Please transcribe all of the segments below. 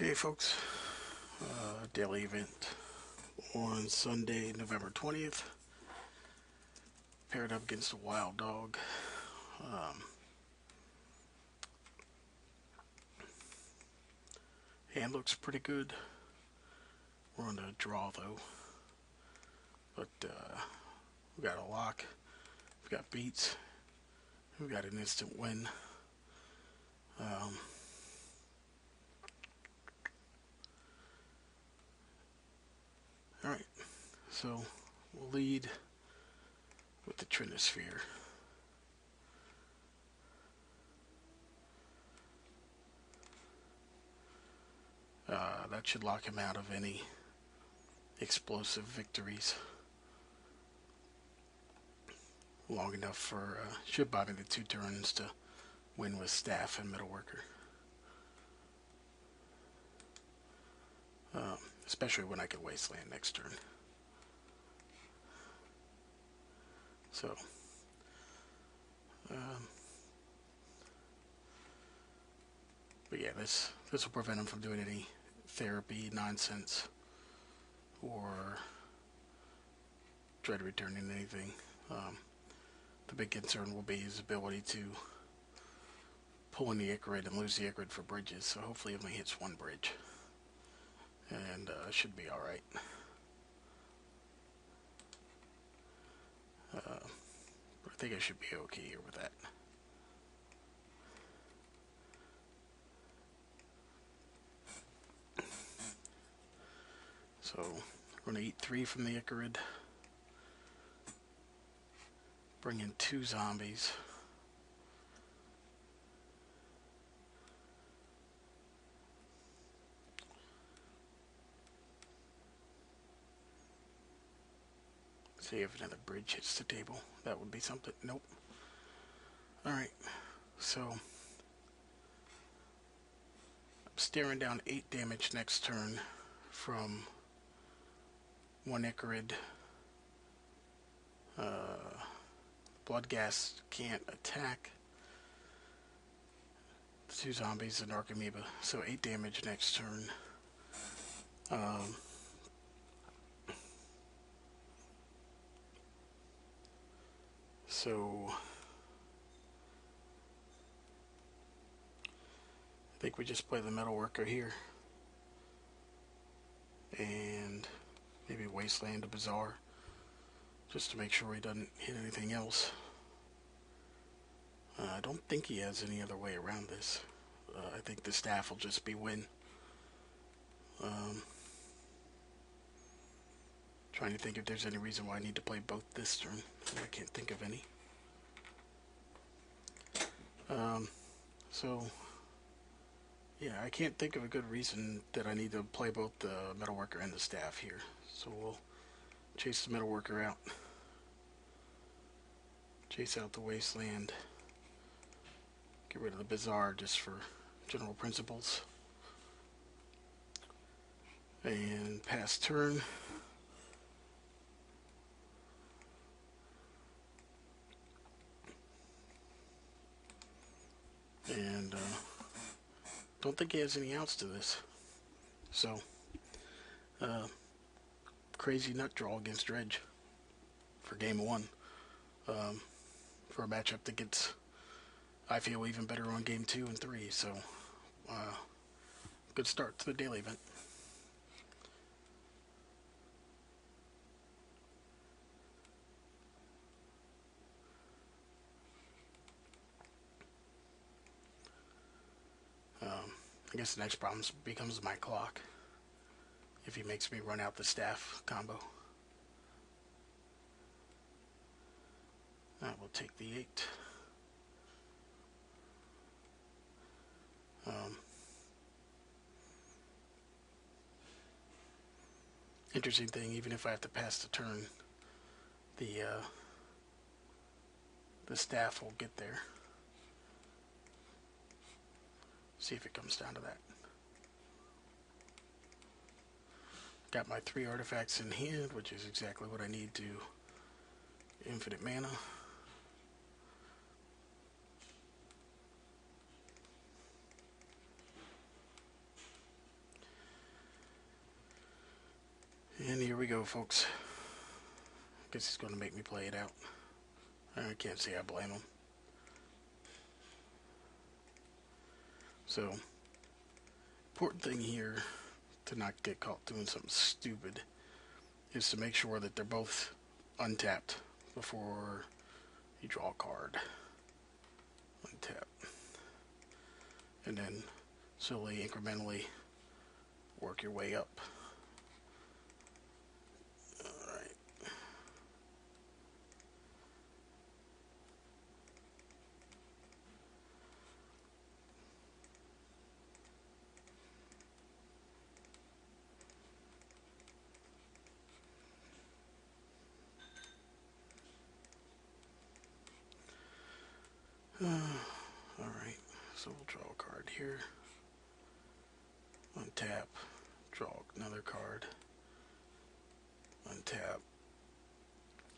Okay, folks, daily event on Sunday, November 20th. Paired up against the Wild Dog. Hand looks pretty good. We're on a draw though, but we got a lock. We got Bleats. We got an instant win. All right, so we'll lead with the Trinosphere. That should lock him out of any explosive victories. Long enough for, should buy me the 2 turns to win with staff and metalworker. Especially when I get Wasteland next turn. So, but yeah, this will prevent him from doing any therapy nonsense or dread returning anything. The big concern will be his ability to pull in the Ichrid and lose the Ichrid for bridges, so hopefully he only hits 1 bridge. And should be alright. But I think I should be okay here with that. So we're going to eat 3 from the Ichrid. Bring in 2 zombies. See if another bridge hits the table. That would be something. Nope. Alright, so I'm staring down 8 damage next turn from 1 Ichrid. Bloodghast can't attack. 2 zombies and Archamoeba, so 8 damage next turn. So I think we just play the metalworker here and maybe Wasteland a Bazaar just to make sure he doesn't hit anything else. I don't think he has any other way around this. I think the staff will just be win. Trying to think if there's any reason why I need to play both this turn. I can't think of any. So yeah, I can't think of a good reason that I need to play both the metalworker and the staff here. So we'll chase the metalworker out. Chase out the Wasteland. Get rid of the Bazaar just for general principles. And pass turn. And don't think he has any outs to this. So, crazy nut draw against Dredge for game 1. For a matchup that gets, I feel, even better on game 2 and 3. So, good start to the daily event. I guess the next problem becomes my clock. If he makes me run out the staff combo. I will take the 8. Interesting thing, even if I have to pass the turn, the staff will get there. See if it comes down to that. Got my 3 artifacts in hand, which is exactly what I need to infinite mana. we go, folks. Guess he's going to make me play it out. I can't say I blame him. So, important thing here to not get caught doing something stupid is to make sure that they're both untapped before you draw a card. Untap. And then slowly, incrementally work your way up. Alright. Alright, so we'll draw a card here. Untap, draw another card. Untap.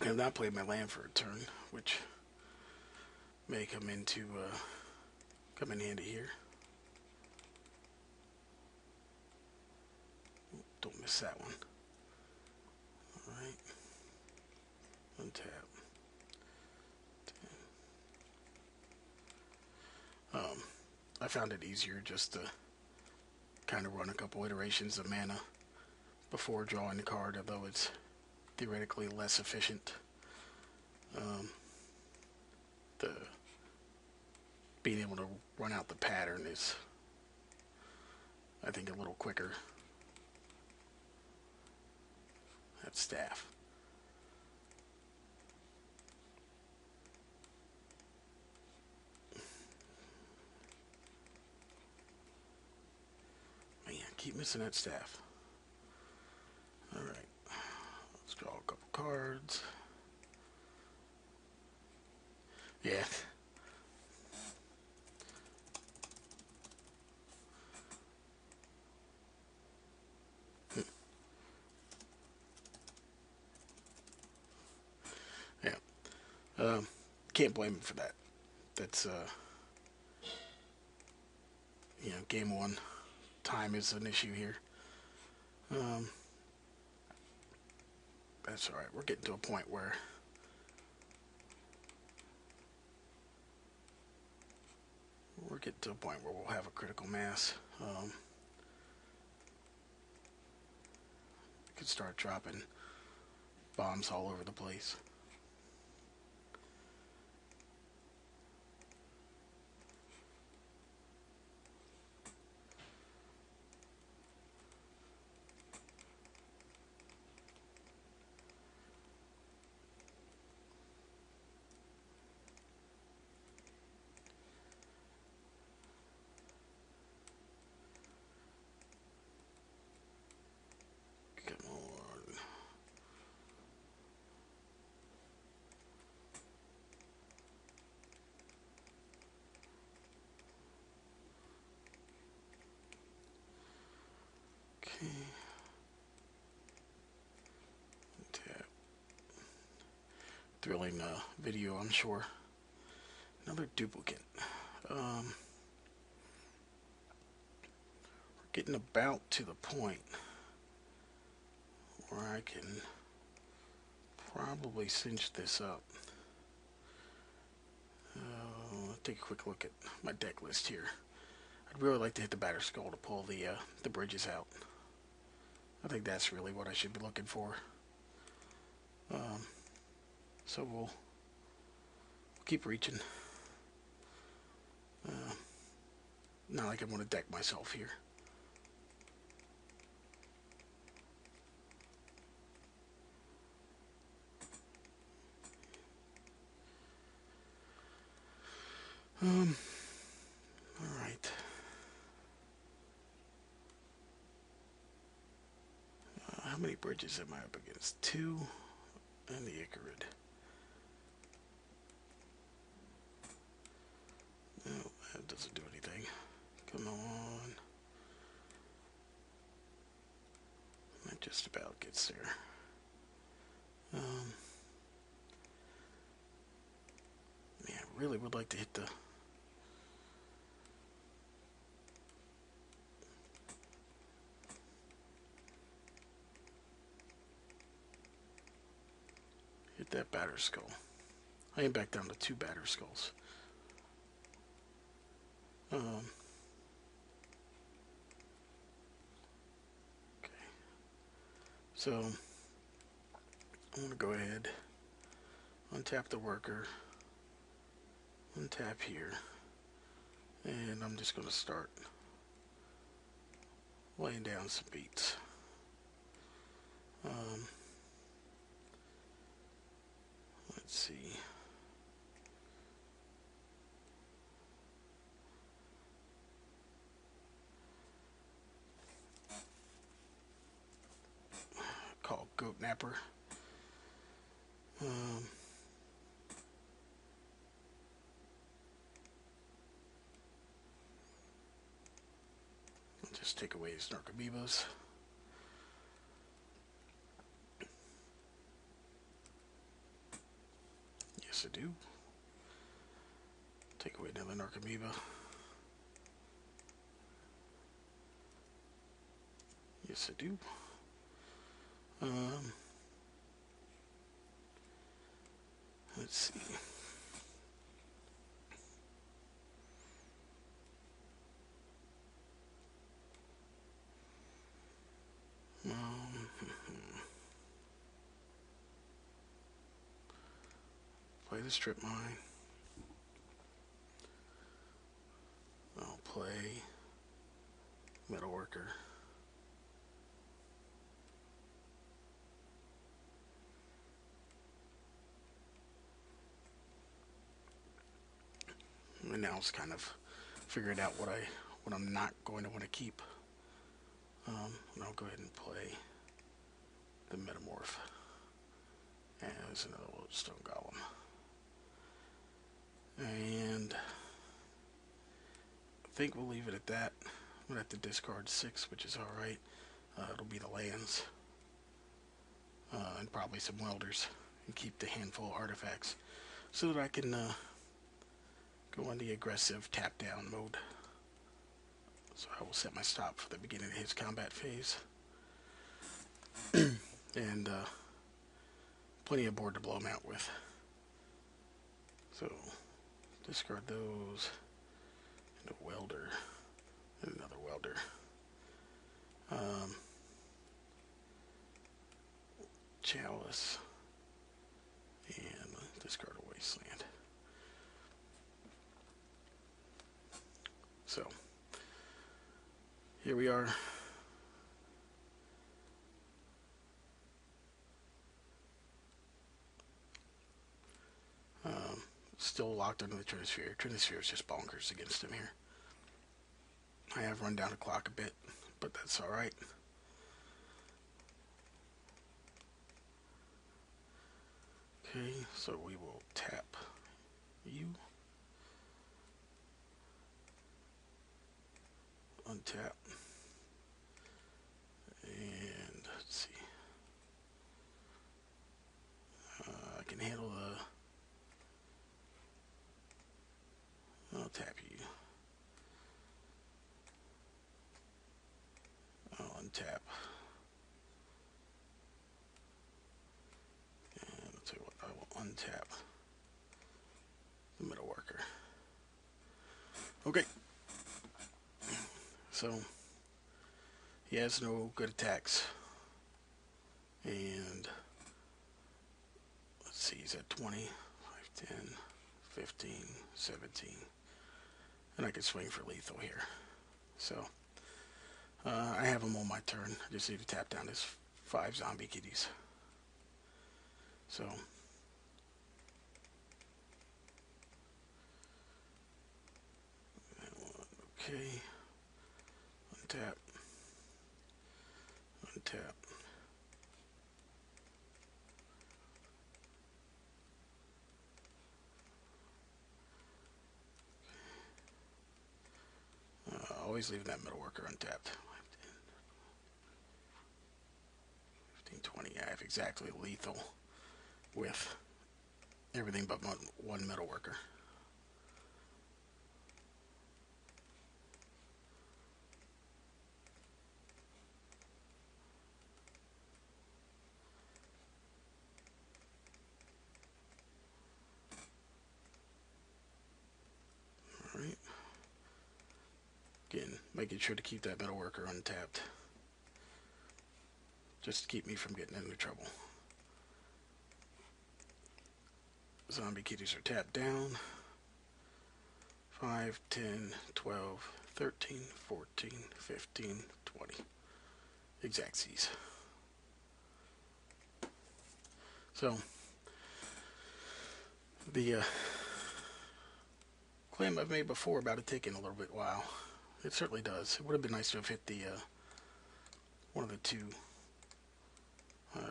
I have not played my land for a turn, which may come in handy here. Don't miss that one. Alright. Untap. I found it easier just to kind of run a couple iterations of mana before drawing the card, although it's theoretically less efficient. The being able to run out the pattern is, I think, a little quicker. That staff. Man, keep missing that staff. Alright. Let's draw a couple cards. Yeah. Yeah. Can't blame him for that. That's, game one. Time is an issue here. That's alright. We're getting to a point where we'll have a critical mass. We could start dropping bombs all over the place. Tap. Thrilling video, I'm sure. Another duplicate. We're getting about to the point where I can probably cinch this up. Let's take a quick look at my deck list here. I'd really like to hit the Battered Skull to pull the bridges out. I think that's really what I should be looking for. So we'll keep reaching. Not like I want to deck myself here. Alright. How many bridges am I up against? 2 and the Icarid. No, that doesn't do anything. Come on. That just about gets there. Man, I really would like to hit the... get that batter skull. I am back down to 2 batter skulls. Okay. So I'm going to go ahead, untap the worker, untap here, and I'm just going to start laying down some beats. Let's see. Called Goat Napper. Just take away his narcomoebas. Yes, I do. Take away another narcomoeba. Yes, I do. Let's see. Play the strip mine. I'll play metal worker. And now it's kind of figuring out what I'm not going to want to keep. And I'll go ahead and play the metamorph. And there's another lodestone golem. And I think we'll leave it at that. I'm gonna have to discard 6, which is alright. It'll be the lands. And probably some welders. And keep the handful of artifacts. So that I can go on the aggressive tap down mode. So I will set my stop for the beginning of his combat phase. And plenty of board to blow him out with. So discard those. And a welder. And another welder. Chalice. And discard a wasteland. So here we are. Still locked under the Trinisphere. Trinisphere is just bonkers against him here. I have run down the clock a bit, but that's alright. Okay, so we will tap you. Untap. And let's see. I can handle the... I'll tap you. I'll untap. And I'll tell you what, I will untap the metal worker. Okay. So he has no good attacks. And let's see, he's at 20, 5, 10, 15, 17. And I can swing for lethal here. So I have him on my turn. I just need to tap down his 5 zombie kitties. So okay. Untap. Untap. Always leaving that metal worker untapped. 15, 20. I have exactly lethal with everything but one metal worker. making sure to keep that metal worker untapped, just to keep me from getting into trouble. Zombie kitties are tapped down. 5, 10, 12, 13, 14, 15, 20. Exactsies. So, the claim I've made before about it taking a little bit while, it certainly does. It would have been nice to have hit the one of the two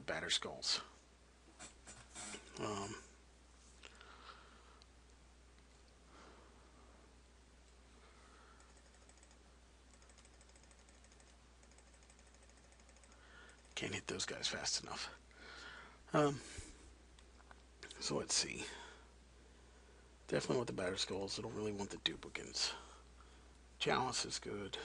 batter skulls. Can't hit those guys fast enough. So let's see. Definitely want the batter skulls. I don't really want the duplicates. Chalice is good.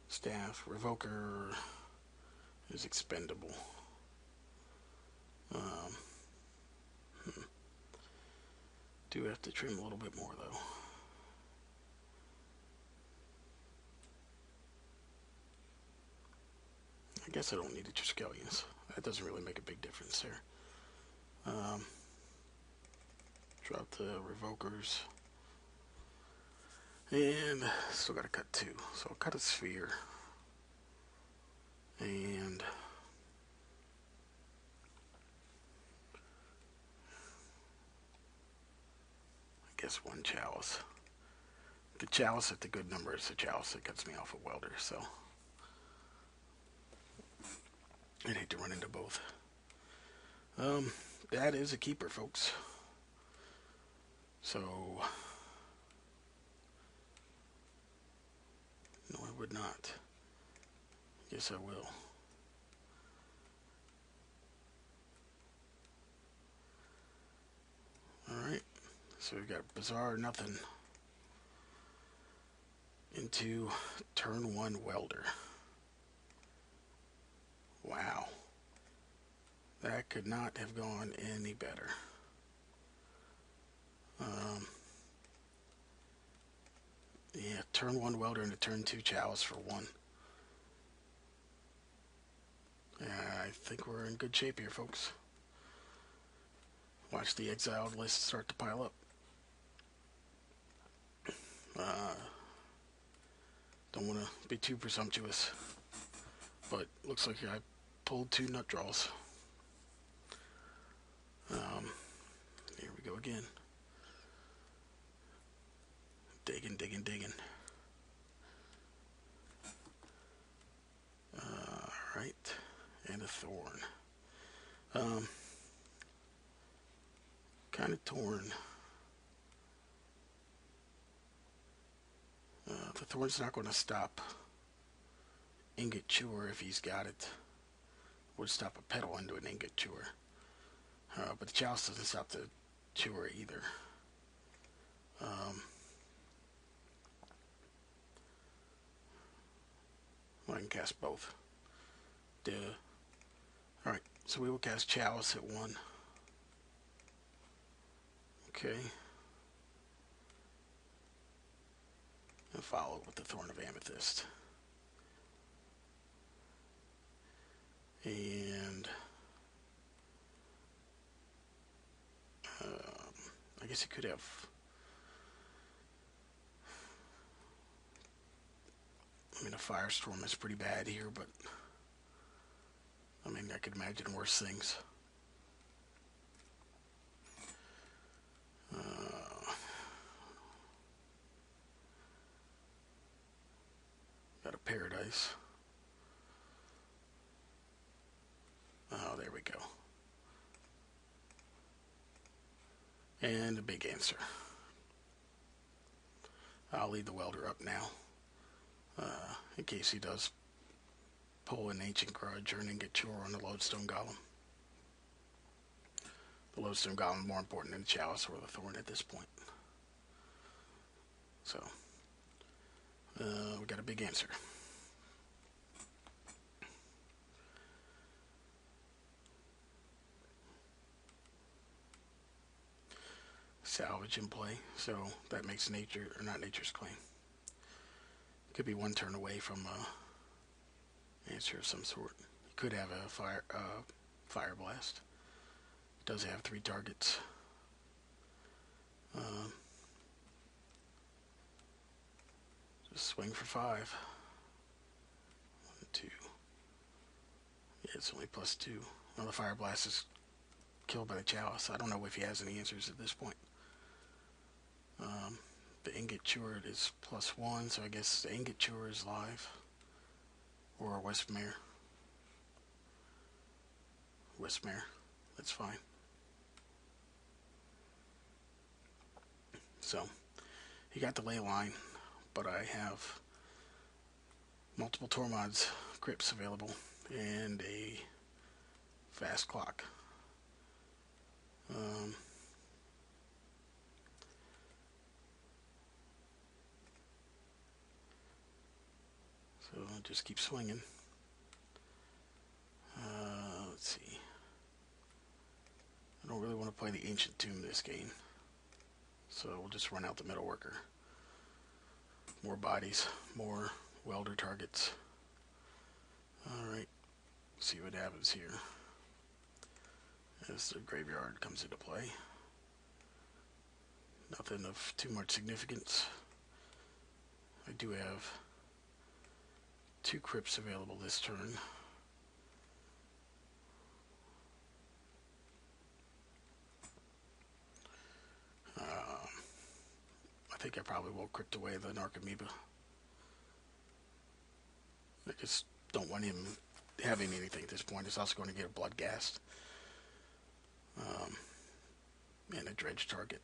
Staff, Revoker is expendable. Do have to trim a little bit more though. I guess I don't need the Triskelions. That doesn't really make a big difference there. Drop the Revokers. And still got to cut 2. So I'll cut a sphere. And I guess 1 chalice. The chalice at the good number is the chalice that cuts me off a welder, so I'd hate to run into both. That is a keeper, folks. So, no, I would not. Yes, I will. Alright, so we've got Bizarre Nothing into turn 1 welder. Wow. That could not have gone any better. Yeah, turn 1 welder into turn 2 chalice for 1. I think we're in good shape here, folks. Watch the exiled list start to pile up. Don't want to be too presumptuous, but looks like I pulled 2 nut draws. Here we go again. Digging, digging, digging. Alright, and a thorn. Kind of torn. The thorn's not going to stop ingot chewer if he's got it. Would stop a pedal into an ingot chewer. But the chalice doesn't stop the chewer either. Well, I can cast both. Duh. Alright, so we will cast chalice at 1. Okay. And follow it with the Thorn of Amethyst. And I guess it could have. I mean, a firestorm is pretty bad here, but I mean, I could imagine worse things. Got a paradise. Oh, there we go. And a big answer. I'll leave the welder up now, in case he does pull an Ancient Grudge or an Ingot Chewer on the Lodestone Golem. The Lodestone Golem is more important than the Chalice or the Thorn at this point. So, we got a big answer. Salvage in play, so that makes nature, or not Nature's Claim. Could be one turn away from answer of some sort. You could have a fire blast. It does have 3 targets. Just swing for 5. 1, 2. Yeah, it's only +2. Well, the fire blast is killed by the chalice. I don't know if he has any answers at this point. The ingot cured is +1, so I guess the ingot cure is live. Or Westmere. Westmere. That's fine. So, he got the ley line, but I have multiple Tormod's crypts available and a fast clock. So I'll just keep swinging. Let's see. I don't really want to play the Ancient Tomb this game, so we'll just run out the Metal Worker. More bodies, more welder targets. Alright, see what happens here as the graveyard comes into play. Nothing of too much significance. I do have 2 crypts available this turn. I think I probably will crypt away the Narcomoeba. I just don't want him having anything at this point. He's also going to get a Bloodghast and a Dredge target.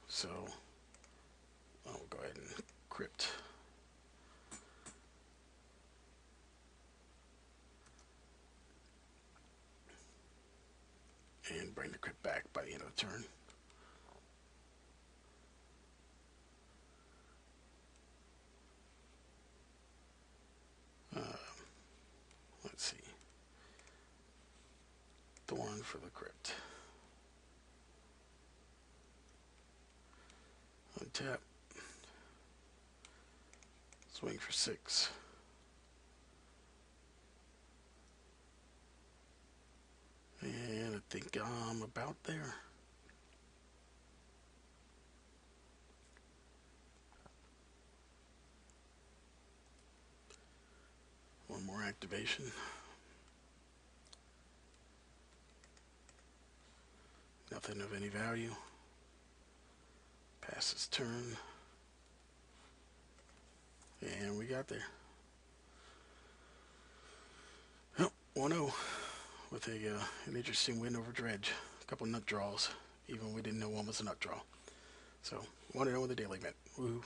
So I'll go ahead and crypt. And bring the crypt back by the end of the turn. Let's see. Thorn for the crypt. Untap. Swing for 6. And I think I'm about there. One more activation. Nothing of any value. Pass his turn. And we got there. Well, 1-0 with an interesting win over Dredge. A couple nut draws, even we didn't know one was a nut draw. So, 1-0 with a daily event. Woohoo.